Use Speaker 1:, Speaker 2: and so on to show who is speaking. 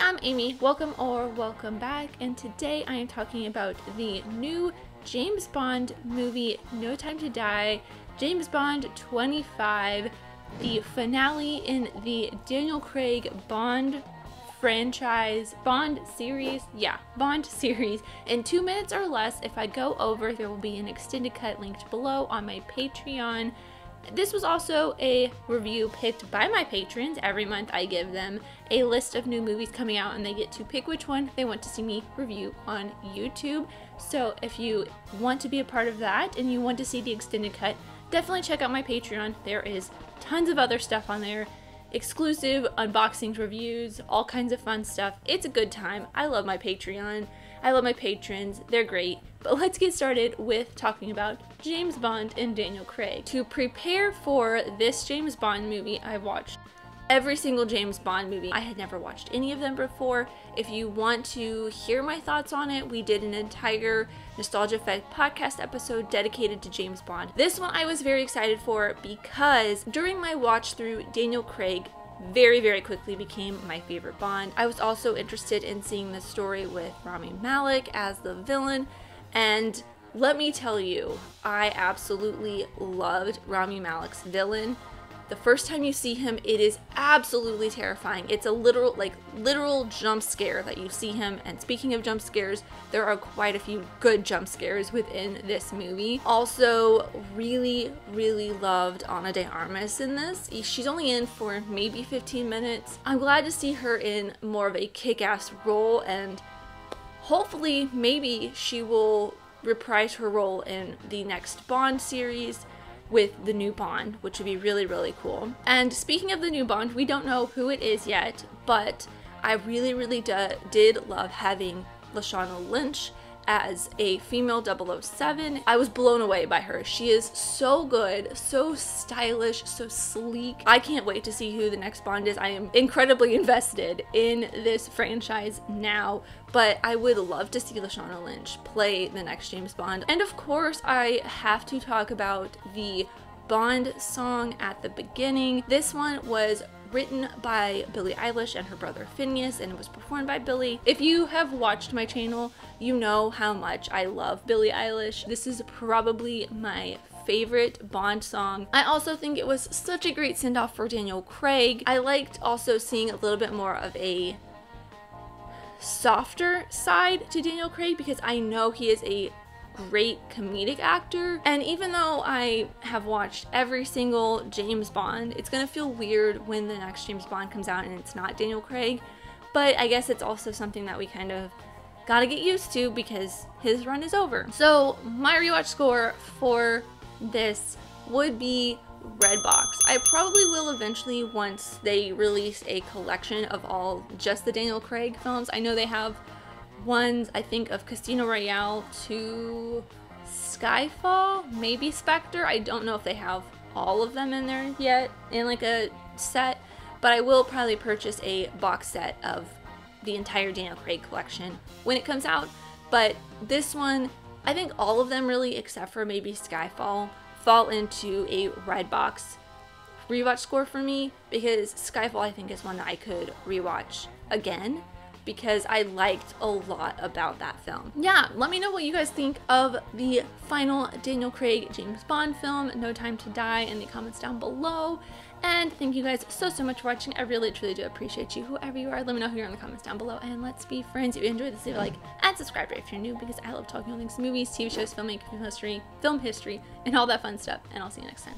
Speaker 1: I'm Amy. Welcome back, and today I am talking about the new James Bond movie, No Time to Die, James Bond 25, the finale in the Daniel Craig Bond franchise, Bond series. In 2 minutes or less. If I go over, there will be an extended cut linked below on my Patreon. This was also a review picked by my patrons. Every month I give them a list of new movies coming out and they get to pick which one they want to see me review on YouTube. So if you want to be a part of that and you want to see the extended cut, definitely check out my Patreon. There is tons of other stuff on there. Exclusive unboxings, reviews, all kinds of fun stuff. It's a good time. I love my Patreon. I love my patrons. They're great. But let's get started with talking about James Bond and Daniel Craig. To prepare for this James Bond movie, I watched every single James Bond movie. I had never watched any of them before. If you want to hear my thoughts on it, we did an entire Nostalgia Effect podcast episode dedicated to James Bond. This one I was very excited for because during my watch through, Daniel Craig very quickly became my favorite Bond. I was also interested in seeing the story with Rami Malek as the villain, and let me tell you, I absolutely loved Rami Malek's villain. The first time you see him, it is absolutely terrifying. It's a literal jump scare that you see him. And speaking of jump scares, there are quite a few good jump scares within this movie. Also, really loved Ana de Armas in this. She's only in for maybe 15 minutes. I'm glad to see her in more of a kick-ass role, and hopefully maybe she will reprise her role in the next Bond series with the new Bond, which would be really cool. And speaking of the new Bond, we don't know who it is yet, but I really did love having Lashana Lynch as a female 007. I was blown away by her. She is so good, so stylish, so sleek. I can't wait to see who the next Bond is. I am incredibly invested in this franchise now, but I would love to see Lashana Lynch play the next James Bond. And of course, I have to talk about the Bond song at the beginning. This one was written by Billie Eilish and her brother Phineas, and it was performed by Billie. If you have watched my channel, you know how much I love Billie Eilish. This is probably my favorite Bond song. I also think it was such a great send-off for Daniel Craig. I liked also seeing a little bit more of a softer side to Daniel Craig because I know he is a great comedic actor, and even though I have watched every single James Bond, it's gonna feel weird when the next James Bond comes out and it's not Daniel Craig, but I guess it's also something that we kind of gotta get used to because his run is over. So my rewatch score for this would be Redbox. I probably will eventually once they release a collection of all just the Daniel Craig films. I know they have ones, I think, of Casino Royale to Skyfall, maybe Spectre. I don't know if they have all of them in there yet in like a set, but I will probably purchase a box set of the entire Daniel Craig collection when it comes out. But this one, I think all of them really, except for maybe Skyfall, fall into a Redbox rewatch score for me, because Skyfall I think is one that I could rewatch again because I liked a lot about that film. Yeah, let me know what you guys think of the final Daniel Craig James Bond film, No Time to Die, in the comments down below. And thank you guys so much for watching. I really truly do appreciate you, whoever you are. Let me know who you're in the comments down below, and let's be friends. If you enjoyed this, leave a like and subscribe if you're new, because I love talking all things movies, TV shows, filmmaking, film history, and all that fun stuff. And I'll see you next time.